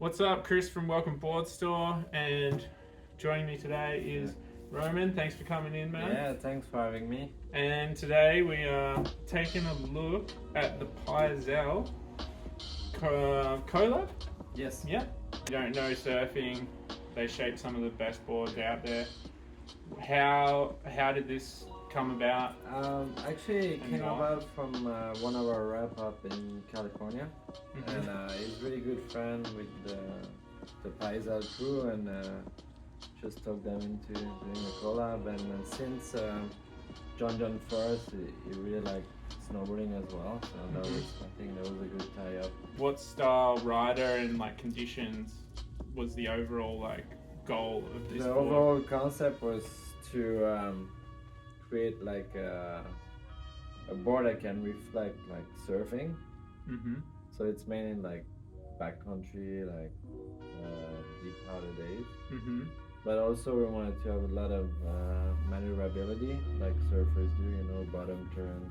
What's up, Chris from Welcome Board Store, and joining me today is Roman. Thanks for coming in, man. Yeah, thanks for having me. And today we are taking a look at the Pyzel Collab. Yes. Yeah. If you don't know surfing, they shape some of the best boards out there. How did this come about? Actually, it came about from one of our rep up in California, and he's a really good friend with the Pyzel crew, and just took them into doing a collab. And since John Forrest, he really liked snowboarding as well, so I think that was a good tie-up. What style rider and like conditions was the overall goal of this board? The overall concept was to create like a board that can reflect like surfing. So it's mainly like backcountry, like deep powder days. But also we wanted to have a lot of maneuverability, like surfers do, bottom turn,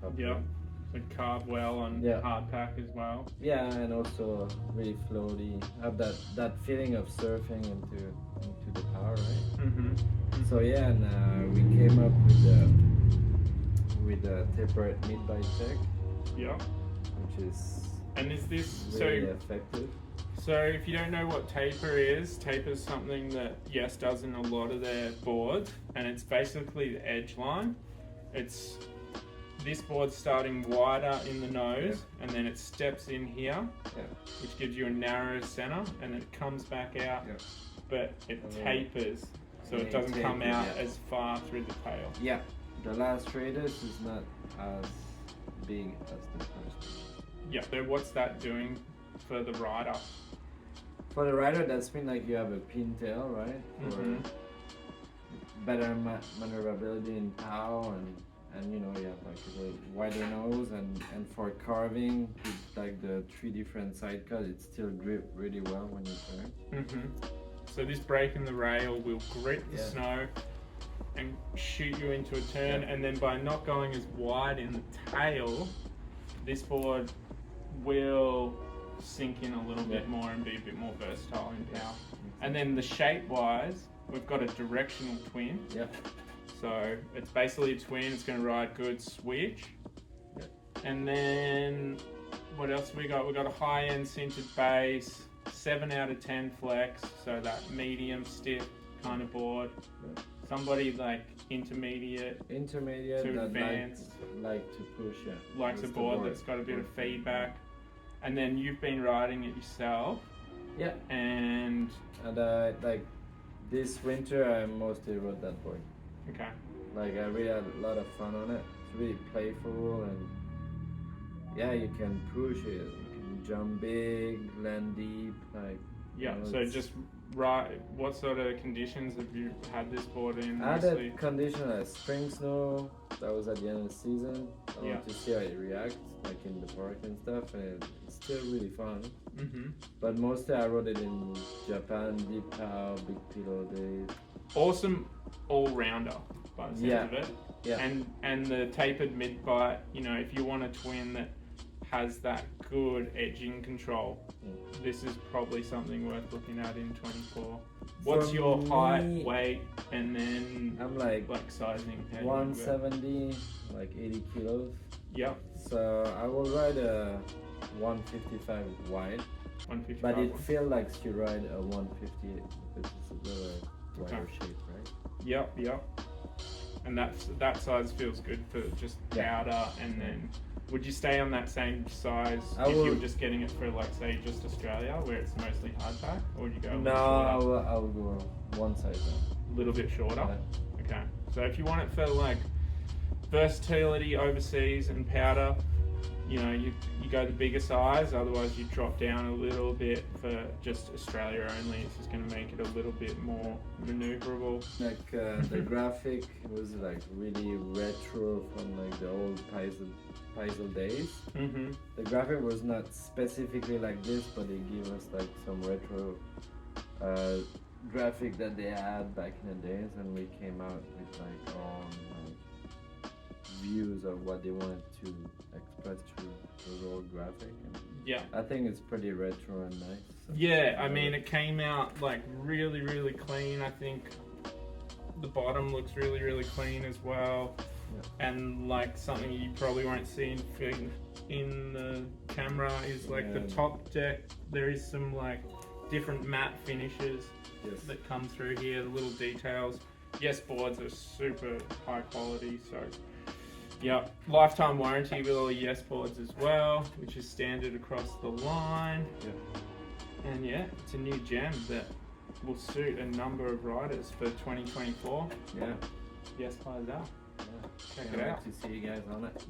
top turn. So carve well on hard pack as well. Yeah, and also really floaty. Have that feeling of surfing into the power, right? So yeah, and we came up with the tapered mid-bite tech. Yeah. Which is this really effective. So if you don't know what taper is something that YES does in a lot of their boards, and it's basically the edge line. It's this board starting wider in the nose, and then it steps in here, which gives you a narrow center, and then it comes back out, but it tapers, so it doesn't come out as far through the tail. Yeah, the last radius is not as big as the first. Yeah, so what's that doing for the rider? For the rider, that's mean like you have a pintail, right? For better maneuverability in pow, and you have like a wider nose, and for carving with like the 3 different side cuts, it still grip really well when you turn. So this break in the rail will grip the snow and shoot you into a turn, and then by not going as wide in the tail, this board will sink in a little bit more and be a bit more versatile in power. And then the shape wise, we've got a directional twin. So it's basically a twin, it's going to ride good switch. And then what else we got? We got a high end sintered base, 7 out of 10 flex, so that medium stiff kind of board. Somebody like intermediate to advanced, like to push, likes a board that's got a bit of feedback. And then you've been riding it yourself. And like this winter I mostly rode that board. Okay. Like I really had a lot of fun on it. It's really playful, and you can push it. You can jump big, land deep, like. So just what sort of conditions have you had this board in? I had a condition like spring snow. That was at the end of the season. I want to see how it reacts, like in the park and stuff, and it's still really fun. But mostly I rode it in Japan, deep pow, big pillow days. Awesome all-rounder by the sounds of it. And the tapered mid-bite, if you want a twin that has that good edging control, this is probably something worth looking at in 24. What's your height, weight, and then I'm like sizing? 170, like 80 kilos. So I will ride a 155 wide. 155. But it feels like you ride a 150 because it's a little wider shape, right? And that size feels good for just powder. And then would you stay on that same size if you were just getting it for say just Australia where it's mostly hardpack, or would you go? No, I'll go one size down. A little bit shorter. Okay. So if you want it for versatility overseas and powder, you go the bigger size. Otherwise, you drop down a little bit for just Australia only. It's just going to make it a little bit more maneuverable. Like the graphic was like really retro from like the old Pyzel days. The graphic was not specifically like this, but they give us like some retro graphic that they had back in the days, and we came out with like our own views of what they wanted to express through the raw graphic. And I think it's pretty retro and nice. Yeah, I mean, it came out like really, really clean. I think the bottom looks really, really clean as well. Yeah. And like something you probably won't see in the camera is like the top deck. There is some like different matte finishes that come through here, the little details. YES boards are super high quality, so yeah, lifetime warranty with all the YES boards as well, which is standard across the line. Yeah. And yeah, it's a new gem that will suit a number of riders for 2024. Yeah. YES Pyzel. Yeah. Check it out. To see you guys on it.